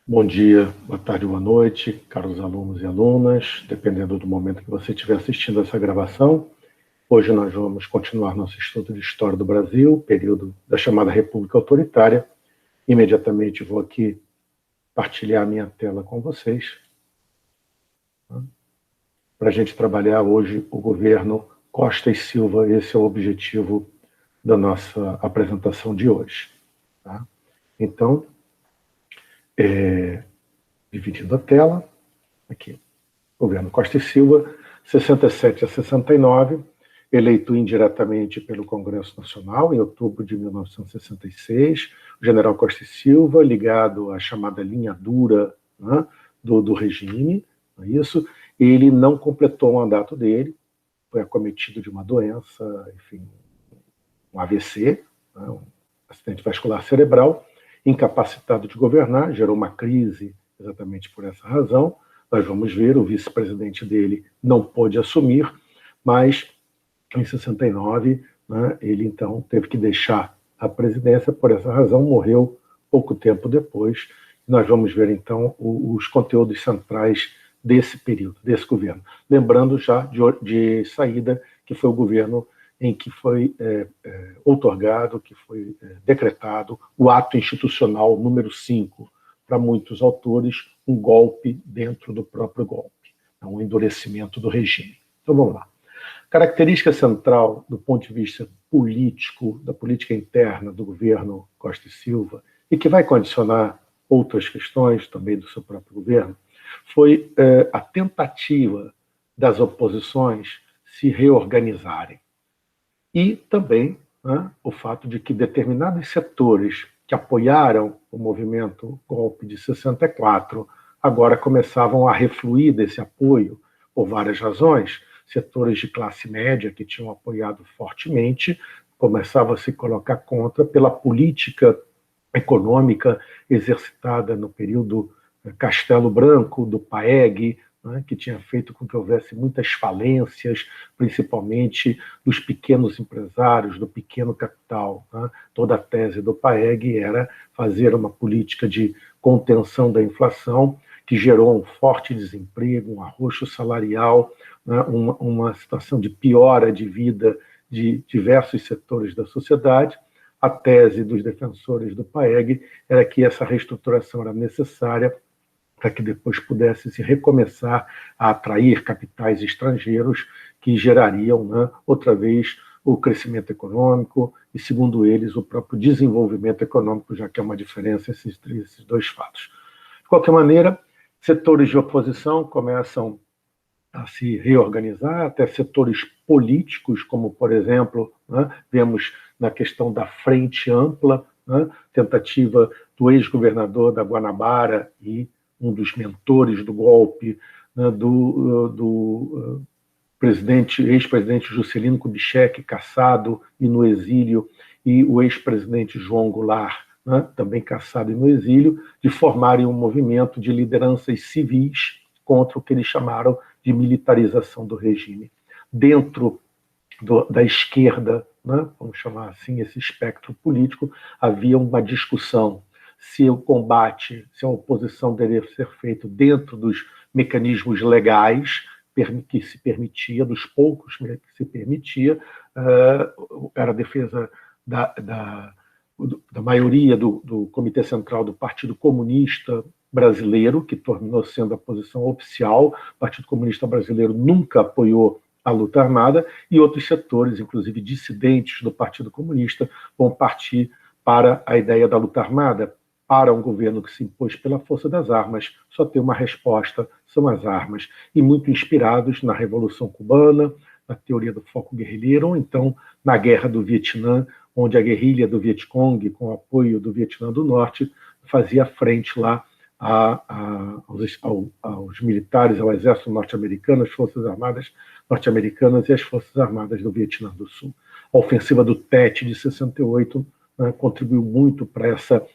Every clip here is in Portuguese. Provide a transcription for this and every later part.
Bom dia, boa tarde, boa noite, caros alunos e alunas, dependendo do momento que você estiver assistindo essa gravação. Hoje nós vamos continuar nosso estudo de História do Brasil, período da chamada República Autoritária. Imediatamente vou aqui partilhar a minha tela com vocês, para a gente trabalhar hoje o governo Costa e Silva. Esse é o objetivo da nossa apresentação de hoje. Tá? Então, dividindo a tela, aqui, governo Costa e Silva, 67 a 69, eleito indiretamente pelo Congresso Nacional em outubro de 1966, o general Costa e Silva, ligado à chamada linha dura, né, do regime, não é isso? Ele não completou o mandato dele, foi acometido de uma doença, enfim, um AVC, né, um acidente vascular cerebral, incapacitado de governar, gerou uma crise exatamente por essa razão. Nós vamos ver, o vice-presidente dele não pôde assumir, mas em 69, né, ele então teve que deixar a presidência, por essa razão morreu pouco tempo depois. Nós vamos ver então os conteúdos centrais desse período, desse governo. Lembrando já de saída, que foi o governo em que foi outorgado, que foi decretado o ato institucional número 5, para muitos autores, um golpe dentro do próprio golpe, um endurecimento do regime. Então vamos lá. Característica central do ponto de vista político, da política interna do governo Costa e Silva, e que vai condicionar outras questões também do seu próprio governo, foi a tentativa das oposições se reorganizarem. E também, né, o fato de que determinados setores que apoiaram o movimento golpe de 64 agora começavam a refluir desse apoio por várias razões. Setores de classe média que tinham apoiado fortemente começavam a se colocar contra pela política econômica exercitada no período Castelo Branco, do PAEG, né, que tinha feito com que houvesse muitas falências, principalmente dos pequenos empresários, do pequeno capital. Né? Toda a tese do PAEG era fazer uma política de contenção da inflação, que gerou um forte desemprego, um arroxo salarial, né, uma situação de piora de vida de diversos setores da sociedade. A tese dos defensores do PAEG era que essa reestruturação era necessária para que depois pudesse se recomeçar a atrair capitais estrangeiros que gerariam, né, outra vez, o crescimento econômico e, segundo eles, o próprio desenvolvimento econômico, já que é uma diferença entre esses dois fatos. De qualquer maneira, setores de oposição começam a se reorganizar, até setores políticos, como, por exemplo, né, vemos na questão da Frente Ampla, né, tentativa do ex-governador da Guanabara e um dos mentores do golpe, né, do ex-presidente Juscelino Kubitschek, caçado e no exílio, e o ex-presidente João Goulart, né, também caçado e no exílio, de formarem um movimento de lideranças civis contra o que eles chamaram de militarização do regime. Dentro da esquerda, né, vamos chamar assim, esse espectro político, havia uma discussão se o combate, se a oposição deveria ser feito dentro dos mecanismos legais que se permitia, dos poucos que se permitia, era a defesa da maioria do Comitê Central do Partido Comunista Brasileiro, que tornou sendo a posição oficial. O Partido Comunista Brasileiro nunca apoiou a luta armada, e outros setores, inclusive dissidentes do Partido Comunista, vão partir para a ideia da luta armada. Para um governo que se impôs pela força das armas, só tem uma resposta, são as armas. E muito inspirados na Revolução Cubana, na teoria do foco guerrilheiro, ou então na Guerra do Vietnã, onde a guerrilha do Vietcong, com o apoio do Vietnã do Norte, fazia frente lá aos militares, ao exército norte-americano, às forças armadas norte-americanas e às forças armadas do Vietnã do Sul. A ofensiva do Tet de 68, né, contribuiu muito para essa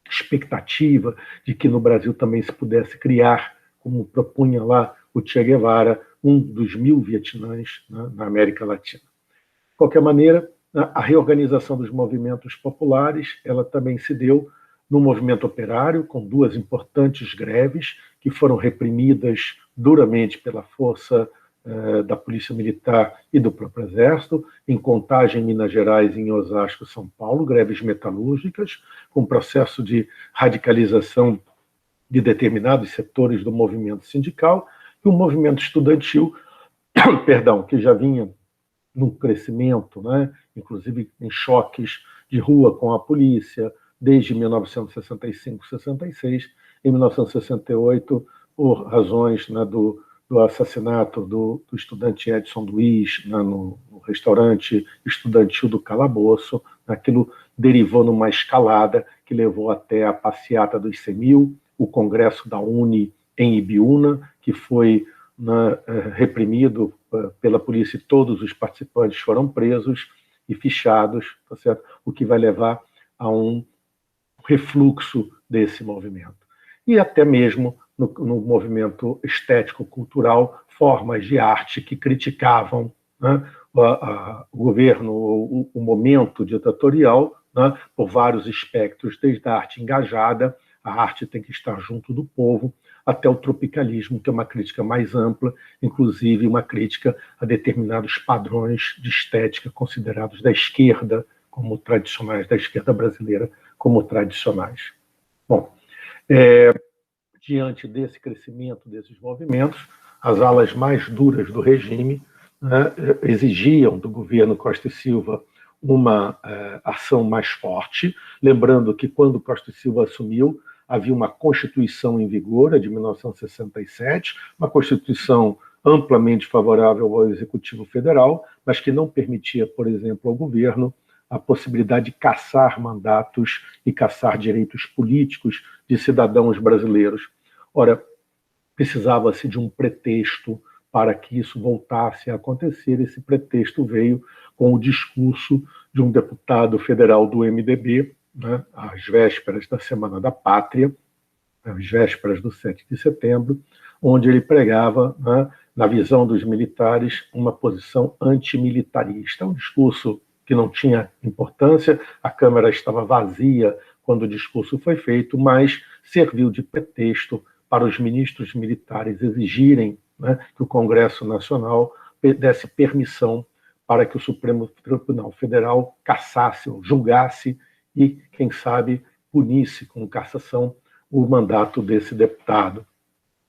expectativa de que no Brasil também se pudesse criar, como propunha lá o Che Guevara, um dos 1000 Vietnãs, né, na América Latina. De qualquer maneira, a reorganização dos movimentos populares, ela também se deu no movimento operário, com duas importantes greves que foram reprimidas duramente pela força da Polícia Militar e do próprio Exército, em Contagem, Minas Gerais, e em Osasco, São Paulo, greves metalúrgicas, com processo de radicalização de determinados setores do movimento sindical, e o movimento estudantil, perdão, que já vinha num crescimento, né, inclusive em choques de rua com a polícia, desde 1965-66, em 1968, por razões, né, do assassinato do estudante Edson Luiz, né, no restaurante estudantil do Calabouço. Aquilo derivou numa escalada que levou até a passeata dos 100.000, o congresso da UNE em Ibiúna, que foi, né, reprimido pela polícia, e todos os participantes foram presos e fichados, tá certo? O que vai levar a um refluxo desse movimento. E até mesmo no movimento estético-cultural, formas de arte que criticavam, né, o governo, o momento ditatorial, né, por vários espectros, desde a arte engajada, a arte tem que estar junto do povo, até o tropicalismo, que é uma crítica mais ampla, inclusive uma crítica a determinados padrões de estética considerados da esquerda como tradicionais, da esquerda brasileira como tradicionais. Bom, diante desse crescimento desses movimentos, as alas mais duras do regime, né, exigiam do governo Costa e Silva uma ação mais forte, lembrando que quando Costa e Silva assumiu, havia uma Constituição em vigor, a de 1967, uma Constituição amplamente favorável ao Executivo Federal, mas que não permitia, por exemplo, ao governo a possibilidade de cassar mandatos e cassar direitos políticos de cidadãos brasileiros. Ora, precisava-se de um pretexto para que isso voltasse a acontecer. Esse pretexto veio com o discurso de um deputado federal do MDB, né, às vésperas da Semana da Pátria, às vésperas do 7 de setembro, onde ele pregava, né, na visão dos militares, uma posição antimilitarista. Um discurso que não tinha importância, a Câmara estava vazia quando o discurso foi feito, mas serviu de pretexto para os ministros militares exigirem, né, que o Congresso Nacional desse permissão para que o Supremo Tribunal Federal cassasse ou julgasse e, quem sabe, punisse com cassação o mandato desse deputado.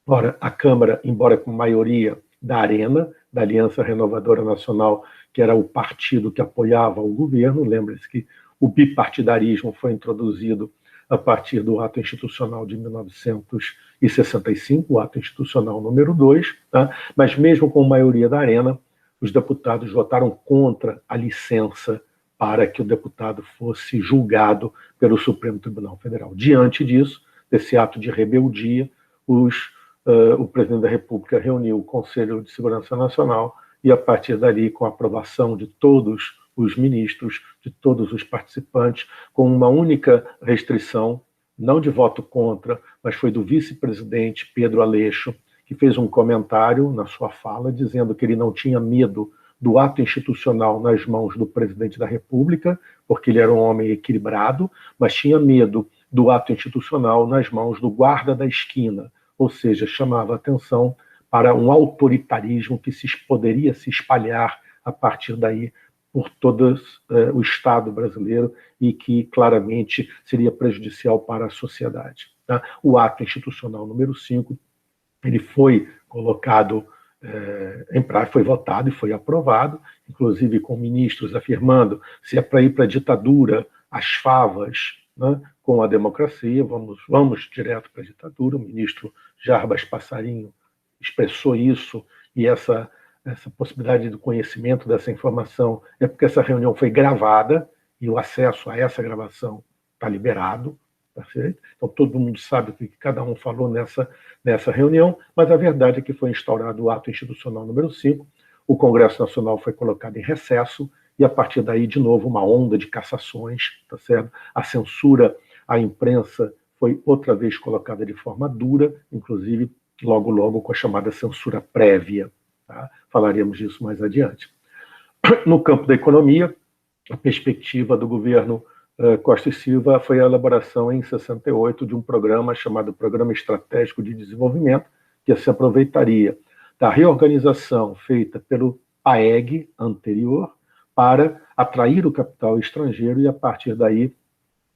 Ora, a Câmara, embora com maioria da Arena, da Aliança Renovadora Nacional, que era o partido que apoiava o governo, lembre-se que o bipartidarismo foi introduzido a partir do ato institucional de 1965, o ato institucional número 2, tá? Mas mesmo com maioria da Arena, os deputados votaram contra a licença para que o deputado fosse julgado pelo Supremo Tribunal Federal. Diante disso, desse ato de rebeldia, o presidente da República reuniu o Conselho de Segurança Nacional e, a partir dali, com a aprovação de todos os ministros, de todos os participantes, com uma única restrição, não de voto contra, mas foi do vice-presidente Pedro Aleixo, que fez um comentário na sua fala, dizendo que ele não tinha medo do ato institucional nas mãos do presidente da República, porque ele era um homem equilibrado, mas tinha medo do ato institucional nas mãos do guarda da esquina, ou seja, chamava atenção para um autoritarismo que poderia se espalhar a partir daí por todo o Estado brasileiro e que claramente seria prejudicial para a sociedade. Tá? O ato institucional número 5, ele foi colocado em prática, foi votado e foi aprovado, inclusive com ministros afirmando se é para ir para a ditadura, as favas, né, com a democracia, vamos direto para a ditadura. O ministro Jarbas Passarinho expressou isso, e essa possibilidade do conhecimento dessa informação é porque essa reunião foi gravada e o acesso a essa gravação está liberado, tá certo? Então todo mundo sabe o que cada um falou nessa reunião, mas a verdade é que foi instaurado o ato institucional número 5, o Congresso Nacional foi colocado em recesso, e a partir daí, de novo, uma onda de cassações, tá certo? A censura à imprensa foi outra vez colocada de forma dura, inclusive logo com a chamada censura prévia. Tá? Falaremos disso mais adiante. No campo da economia, a perspectiva do governo Costa e Silva foi a elaboração em 68 de um programa chamado Programa Estratégico de Desenvolvimento, que se aproveitaria da reorganização feita pelo PAEG anterior para atrair o capital estrangeiro e, a partir daí,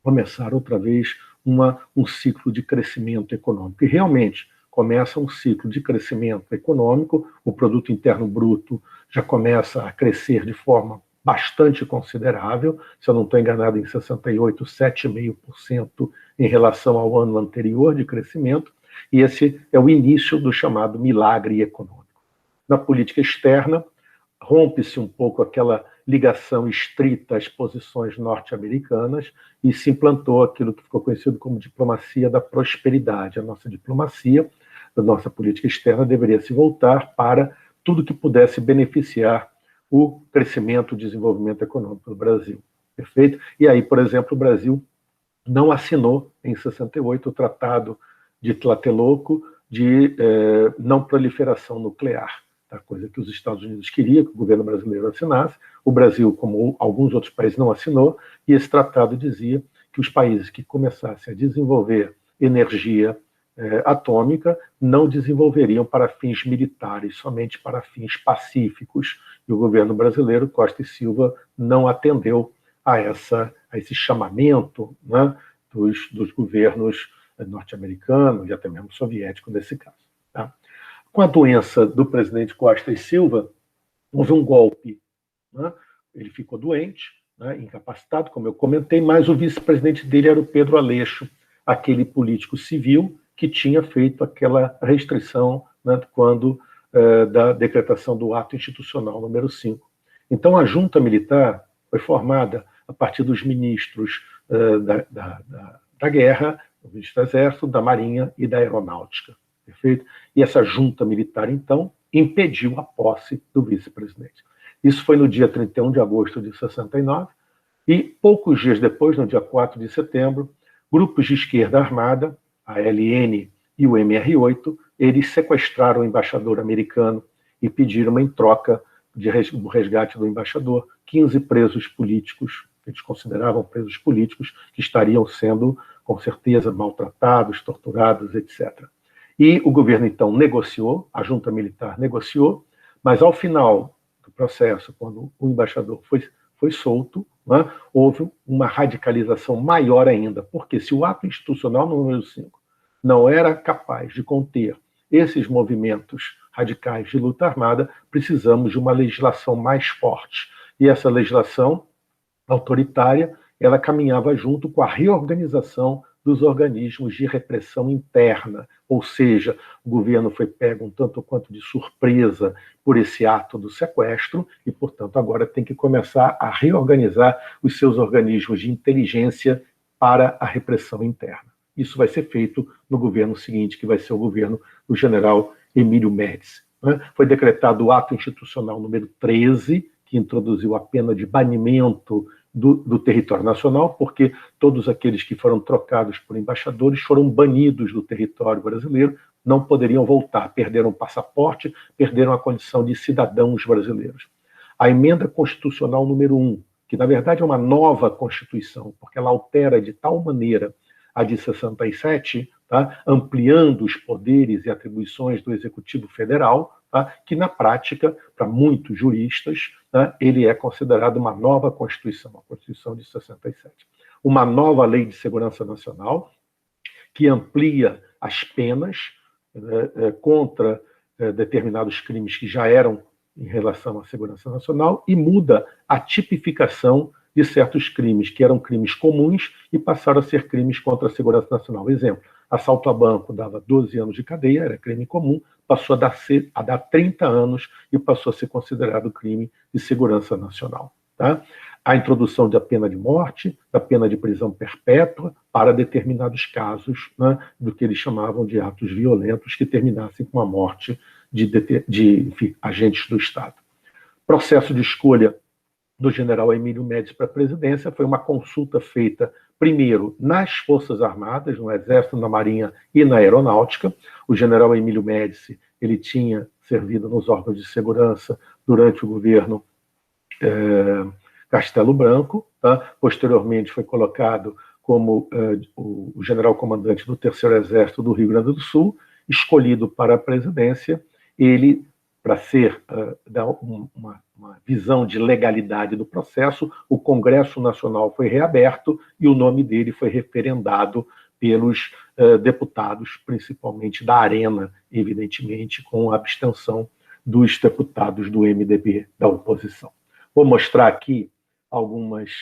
começar outra vez um ciclo de crescimento econômico. E realmente começa um ciclo de crescimento econômico, o produto interno bruto já começa a crescer de forma bastante considerável, se eu não estou enganado, em 68, 7,5% em relação ao ano anterior de crescimento, e esse é o início do chamado milagre econômico. Na política externa, rompe-se um pouco aquela ligação estrita às posições norte-americanas e se implantou aquilo que ficou conhecido como diplomacia da prosperidade. A nossa diplomacia, a nossa política externa deveria se voltar para tudo que pudesse beneficiar o crescimento e desenvolvimento econômico do Brasil. Perfeito? E aí, por exemplo, o Brasil não assinou, em 68, o Tratado de Tlatelolco de não proliferação nuclear, tá? Coisa que os Estados Unidos queriam que o governo brasileiro assinasse. O Brasil, como alguns outros países, não assinou, e esse tratado dizia que os países que começassem a desenvolver energia atômica não desenvolveriam para fins militares, somente para fins pacíficos. E o governo brasileiro, Costa e Silva, não atendeu a esse chamamento, né, dos governos norte-americanos e até mesmo soviéticos nesse caso. Tá? Com a doença do presidente Costa e Silva, houve um golpe. Né? Ele ficou doente, né, incapacitado, como eu comentei, mas o vice-presidente dele era o Pedro Aleixo, aquele político civil que tinha feito aquela restrição, né, da decretação do ato institucional número 5. Então, a junta militar foi formada a partir dos ministros da guerra, do ministro do Exército, da Marinha e da Aeronáutica. Perfeito? E essa junta militar, então, impediu a posse do vice-presidente. Isso foi no dia 31 de agosto de 69, e poucos dias depois, no dia 4 de setembro, grupos de esquerda armada, a LN e o MR8, eles sequestraram o embaixador americano e pediram em troca do resgate do embaixador 15 presos políticos, que eles consideravam presos políticos, que estariam sendo, com certeza, maltratados, torturados, etc. E o governo, então, negociou, a junta militar negociou, mas ao final do processo, quando o embaixador foi solto, né, houve uma radicalização maior ainda, porque se o ato institucional número 5 não era capaz de conter esses movimentos radicais de luta armada, precisamos de uma legislação mais forte. E essa legislação autoritária, ela caminhava junto com a reorganização dos organismos de repressão interna, ou seja, o governo foi pego um tanto quanto de surpresa por esse ato do sequestro e, portanto, agora tem que começar a reorganizar os seus organismos de inteligência para a repressão interna. Isso vai ser feito no governo seguinte, que vai ser o governo do general Emílio Médici. Foi decretado o ato institucional número 13, que introduziu a pena de banimento do território nacional, porque todos aqueles que foram trocados por embaixadores foram banidos do território brasileiro, não poderiam voltar, perderam o passaporte, perderam a condição de cidadãos brasileiros. A emenda constitucional número 1, que na verdade é uma nova Constituição, porque ela altera de tal maneira a de 67, tá, ampliando os poderes e atribuições do Executivo Federal, tá, que na prática, para muitos juristas, tá, ele é considerado uma nova Constituição, a Constituição de 67. Uma nova Lei de Segurança Nacional, que amplia as penas contra determinados crimes que já eram em relação à segurança nacional e muda a tipificação de certos crimes que eram crimes comuns e passaram a ser crimes contra a segurança nacional. Exemplo, assalto a banco dava 12 anos de cadeia, era crime comum, passou a dar 30 anos e passou a ser considerado crime de segurança nacional. Tá? A introdução da pena de morte, da pena de prisão perpétua para determinados casos, né, do que eles chamavam de atos violentos que terminassem com a morte de agentes do Estado. Processo de escolha do general Emílio Médici para a presidência foi uma consulta feita primeiro nas Forças Armadas, no Exército, na Marinha e na Aeronáutica. O general Emílio Médici, ele tinha servido nos órgãos de segurança durante o governo Castelo Branco, tá? Posteriormente foi colocado como o general comandante do Terceiro Exército do Rio Grande do Sul, escolhido para a presidência. Ele, para dar uma visão de legalidade do processo, o Congresso Nacional foi reaberto e o nome dele foi referendado pelos deputados, principalmente da Arena, evidentemente, com a abstenção dos deputados do MDB, da oposição. Vou mostrar aqui algumas,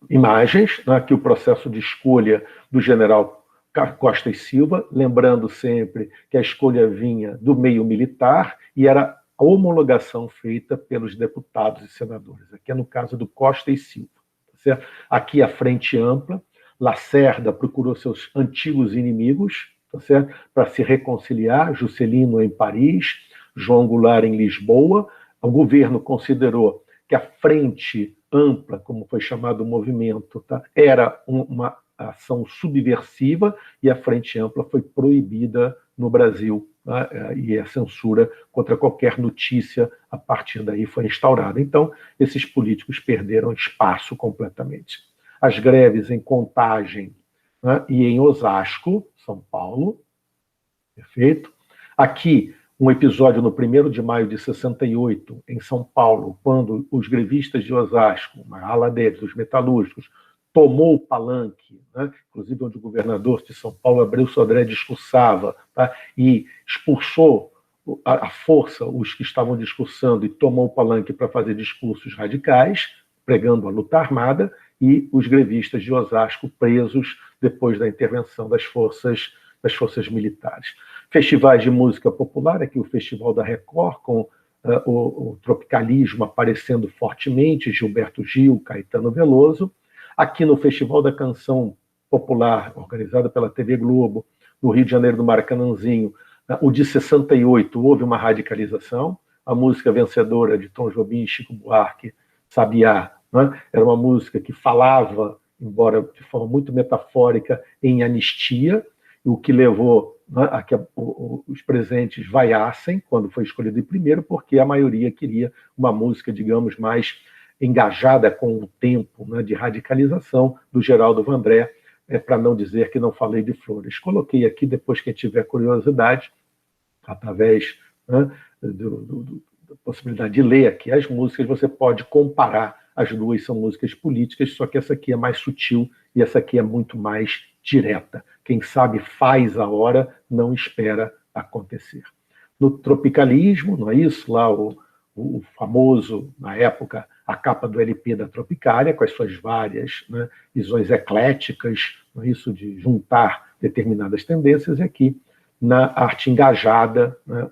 imagens, né, aqui o processo de escolha do general Costa e Silva, lembrando sempre que a escolha vinha do meio militar e era a homologação feita pelos deputados e senadores. Aqui é no caso do Costa e Silva. Certo? Aqui a frente ampla, Lacerda procurou seus antigos inimigos, tá certo? Para se reconciliar, Juscelino em Paris, João Goulart em Lisboa. O governo considerou que a frente ampla, como foi chamado o movimento, tá? Era uma ação subversiva e a frente ampla foi proibida no Brasil, tá? E a censura contra qualquer notícia a partir daí foi instaurada. Então, esses políticos perderam espaço completamente. As greves em Contagem, né, e em Osasco, São Paulo, perfeito. Aqui, um episódio no 1º de maio de 68, em São Paulo, quando os grevistas de Osasco, uma ala deles, os metalúrgicos, tomou o Palanque, né? Inclusive onde o governador de São Paulo, Abreu Sodré, discursava, tá? E expulsou à força os que estavam discursando e tomou o Palanque para fazer discursos radicais, pregando a luta armada, e os grevistas de Osasco presos depois da intervenção das forças militares. Festivais de música popular, aqui o Festival da Record, com o tropicalismo aparecendo fortemente, Gilberto Gil, Caetano Veloso. Aqui no Festival da Canção Popular, organizado pela TV Globo, no Rio de Janeiro, do Maracanãzinho, o de 68, houve uma radicalização. A música vencedora de Tom Jobim e Chico Buarque, Sabiá, né? Era uma música que falava, embora de forma muito metafórica, em anistia, o que levou, né, a que os presentes vaiassem quando foi escolhido em primeiro, porque a maioria queria uma música, digamos, mais engajada com o tempo, né, de radicalização do Geraldo Vandré, para não dizer que não falei de Flores. Coloquei aqui, depois quem tiver curiosidade, através, né, da possibilidade de ler aqui as músicas, você pode comparar. As duas são músicas políticas, só que essa aqui é mais sutil e essa aqui é muito mais direta. Quem sabe faz a hora, não espera acontecer. No tropicalismo, não é isso? Lá o famoso, na época, a capa do LP da Tropicália, com as suas várias, né, visões ecléticas, não é isso? De juntar determinadas tendências, e aqui, na arte engajada, né,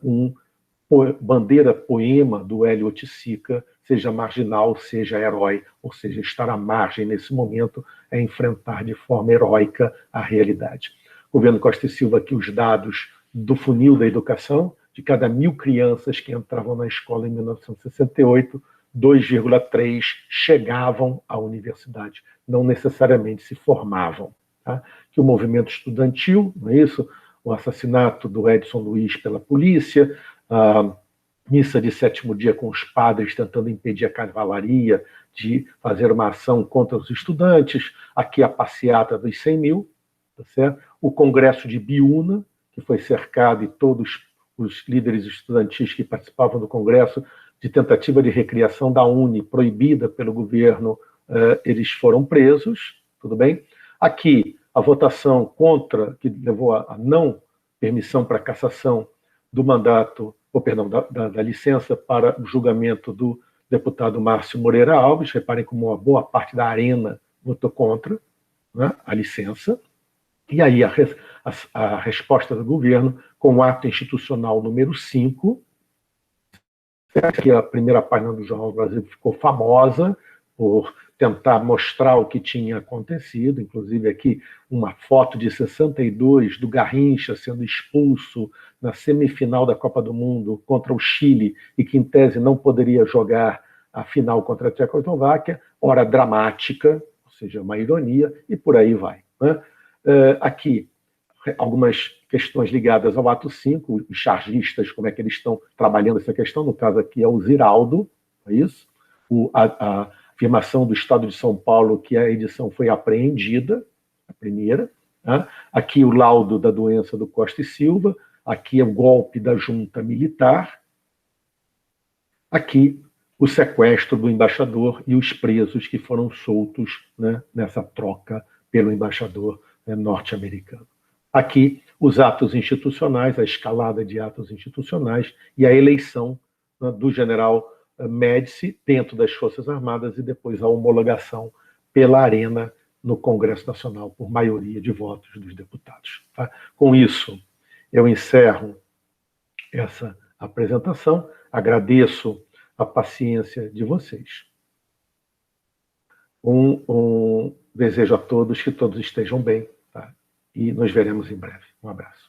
bandeira poema do Hélio Oiticica, seja marginal, seja herói, ou seja, estar à margem nesse momento é enfrentar de forma heróica a realidade. O governo Costa e Silva, aqui os dados do funil da educação, de cada 1.000 crianças que entravam na escola em 1968, 2,3 chegavam à universidade, não necessariamente se formavam. Tá? Que o movimento estudantil, não é isso? O assassinato do Edson Luiz pela polícia, a missa de 7º dia com os padres tentando impedir a cavalaria de fazer uma ação contra os estudantes, aqui a passeata dos 100 mil, tá certo? O congresso de Biúna, que foi cercado e todos os líderes estudantis que participavam do congresso, de tentativa de recriação da UNE, proibida pelo governo, eles foram presos, tudo bem? Aqui, a votação contra, que levou a não permissão para cassação do mandato, da licença para o julgamento do deputado Márcio Moreira Alves. Reparem como uma boa parte da Arena votou contra, né, a licença. E aí a resposta do governo, com o ato institucional número 5, que a primeira página do Jornal do Brasil ficou famosa por tentar mostrar o que tinha acontecido, inclusive aqui uma foto de 62 do Garrincha sendo expulso na semifinal da Copa do Mundo contra o Chile e que, em tese, não poderia jogar a final contra a Tchecoslováquia, hora dramática, ou seja, uma ironia, e por aí vai. Né? Aqui, algumas questões ligadas ao ato 5, os chargistas, como é que eles estão trabalhando essa questão, no caso aqui é o Ziraldo, é isso? A afirmação do Estado de São Paulo que a edição foi apreendida, a primeira. Né? Aqui o laudo da doença do Costa e Silva, aqui é o golpe da junta militar, aqui o sequestro do embaixador e os presos que foram soltos, né, nessa troca pelo embaixador, né, norte-americano. Aqui os atos institucionais, a escalada de atos institucionais e a eleição, né, do general Médici dentro das Forças Armadas e depois a homologação pela Arena no Congresso Nacional por maioria de votos dos deputados. Tá? Com isso, eu encerro essa apresentação, agradeço a paciência de vocês. Desejo a todos que todos estejam bem, tá? E nos veremos em breve. Um abraço.